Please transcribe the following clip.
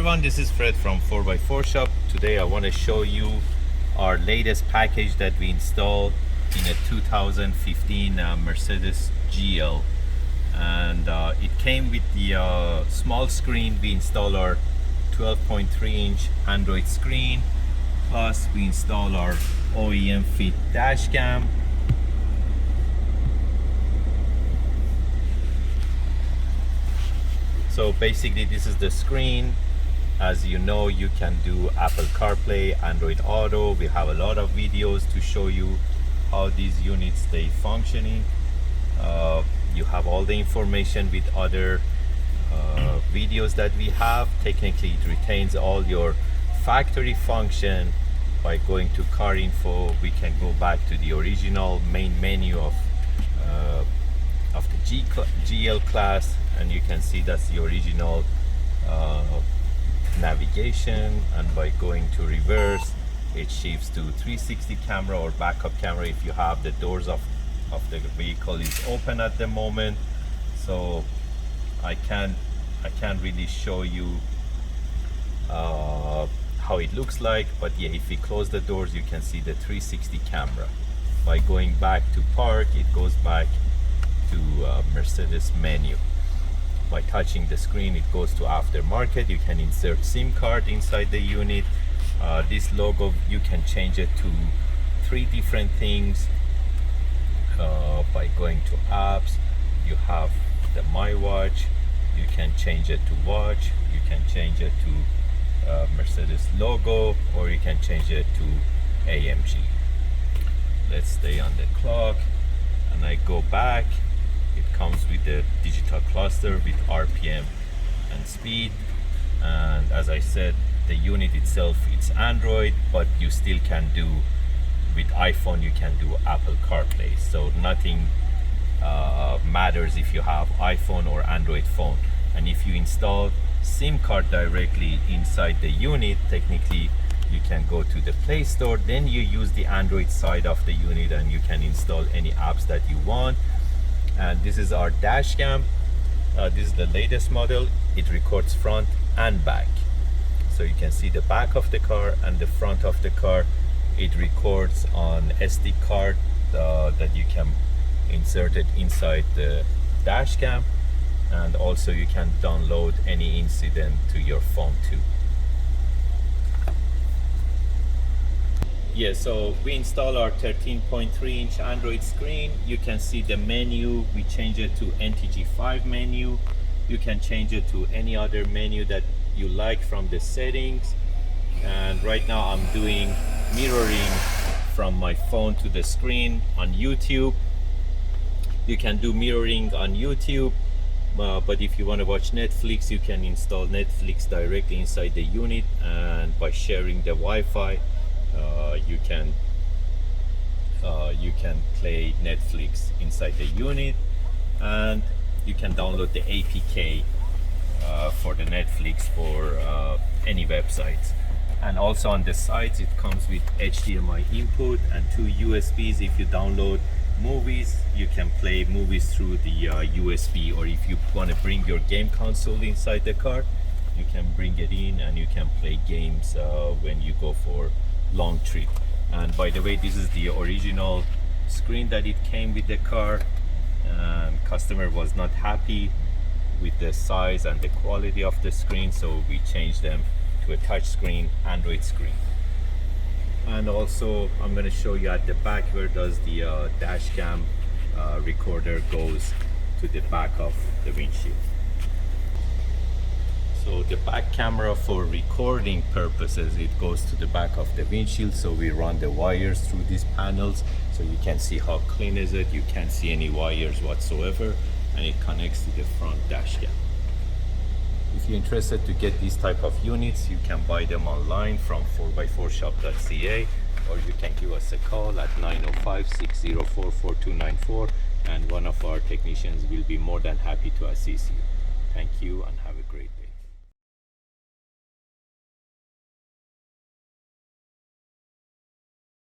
everyone, this is Fred from 4x4 Shop. Today I want to show you our latest package that we installed in a 2015 Mercedes GL, and it came with the small screen. We installed our 12.3-inch Android screen, plus we installed our OEM fit dash cam. So basically this is the screen. As you know, you can do Apple CarPlay, Android Auto. We have a lot of videos to show you how these units stay functioning. You have all the information with other videos that we have. Technically it retains all your factory function. By going to car info, we can go back to the original main menu of the GL class, and you can see that's the original navigation. And by going to reverse, it shifts to 360 camera or backup camera if you have the doors of the vehicle is open at the moment. So I can't really show you how it looks like, but yeah, if we close the doors, you can see the 360 camera. By going back to park, it goes back to Mercedes menu. By touching the screen, it goes to aftermarket. You can insert SIM card inside the unit. This logo, you can change it to 3 different things. By going to apps, you have the My Watch. You can change it to watch. You can change it to Mercedes logo, or you can change it to AMG. Let's stay on the clock, and I go back. It comes with the digital cluster with RPM and speed, and as I said, the unit itself, it's Android, but you still can do with iPhone, you can do Apple CarPlay, so nothing matters if you have iPhone or Android phone. And if you install SIM card directly inside the unit, technically you can go to the Play Store, then you use the Android side of the unit and you can install any apps that you want. And this is our dash cam. This is the latest model. It records front and back, so you can see the back of the car and the front of the car. It records on SD card that you can insert it inside the dash cam, and also you can download any incident to your phone too. Yeah, so we install our 13.3-inch Android screen. You can see the menu. We change it to NTG5 menu. You can change it to any other menu that you like from the settings. And right now I'm doing mirroring from my phone to the screen on YouTube. You can do mirroring on YouTube, but if you want to watch Netflix, you can install Netflix directly inside the unit, and by sharing the Wi-Fi, you can play Netflix inside the unit, and you can download the APK for the Netflix for any websites. And also on the sides, it comes with HDMI input and 2 USBs. If you download movies, you can play movies through the USB, or if you want to bring your game console inside the car, you can bring it in and you can play games when you go for long trip. And by the way, this is the original screen that it came with the car, and customer was not happy with the size and the quality of the screen, so we changed them to a touch screen Android screen. And also I'm going to show you at the back where does the dash cam recorder goes to the back of the windshield. So the back camera, for recording purposes, it goes to the back of the windshield. So we run the wires through these panels, so you can see how clean is it. You can't see any wires whatsoever, and it connects to the front dash cam. If you're interested to get these type of units, you can buy them online from 4x4shop.ca, or you can give us a call at 905-604-4294, and one of our technicians will be more than happy to assist you. Thank you and have a great day.